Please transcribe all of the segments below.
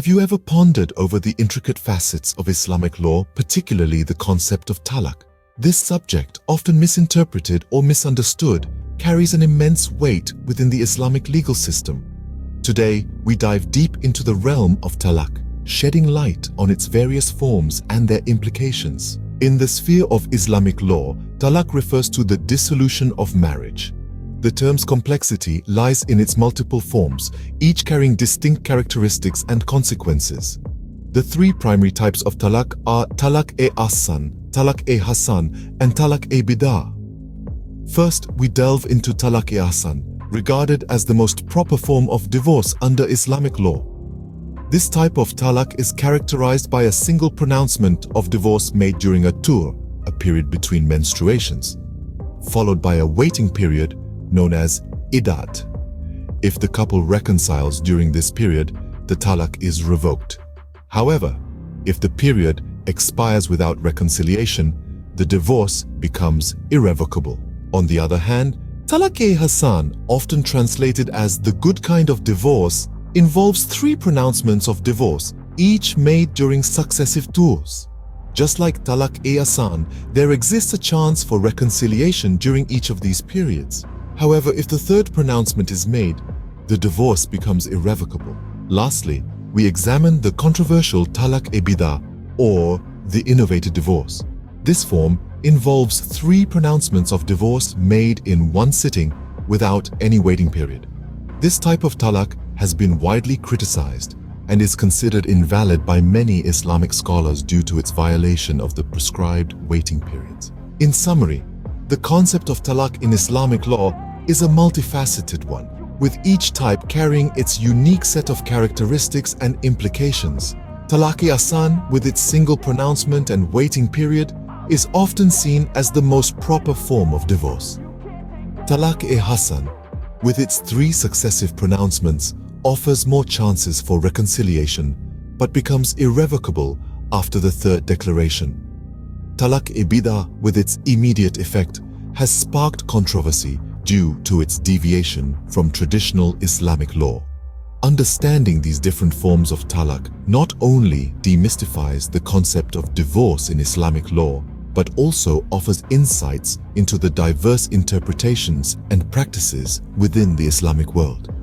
Have you ever pondered over the intricate facets of Islamic law, particularly the concept of talaq? This subject, often misinterpreted or misunderstood, carries an immense weight within the Islamic legal system. Today, we dive deep into the realm of talaq, shedding light on its various forms and their implications. In the sphere of Islamic law, talaq refers to the dissolution of marriage. The term's complexity lies in its multiple forms, each carrying distinct characteristics and consequences. The three primary types of talaq are Talaq-e-Ahsan, Talaq-e-Hasan, and Talaq-e-Bid'ah. First, we delve into Talaq-e-Ahsan, regarded as the most proper form of divorce under Islamic law. This type of talaq is characterized by a single pronouncement of divorce made during a tur, a period between menstruations, followed by a waiting period known as iddat. If the couple reconciles during this period, the talaq is revoked. However, if the period expires without reconciliation, the divorce becomes irrevocable. On the other hand, Talaq-e-Hasan, often translated as the good kind of divorce, involves three pronouncements of divorce, each made during successive tours. Just like Talaq-e-Ahsan, there exists a chance for reconciliation during each of these periods. However, if the third pronouncement is made, the divorce becomes irrevocable. Lastly, we examine the controversial Talaq-e-Bid'ah, or the innovated divorce. This form involves three pronouncements of divorce made in one sitting without any waiting period. This type of talaq has been widely criticized and is considered invalid by many Islamic scholars due to its violation of the prescribed waiting periods. In summary, the concept of talaq in Islamic law is a multifaceted one, with each type carrying its unique set of characteristics and implications. Talaq-e-Ahsan, with its single pronouncement and waiting period, is often seen as the most proper form of divorce. Talaq-e-Hasan, with its three successive pronouncements, offers more chances for reconciliation, but becomes irrevocable after the third declaration. Talaq-e-Bid'ah, with its immediate effect, has sparked controversy due to its deviation from traditional Islamic law. Understanding these different forms of talaq not only demystifies the concept of divorce in Islamic law, but also offers insights into the diverse interpretations and practices within the Islamic world.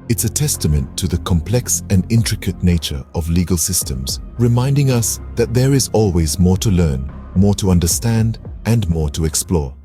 It's a testament to the complex and intricate nature of legal systems, reminding us that there is always more to learn, more to understand, and more to explore.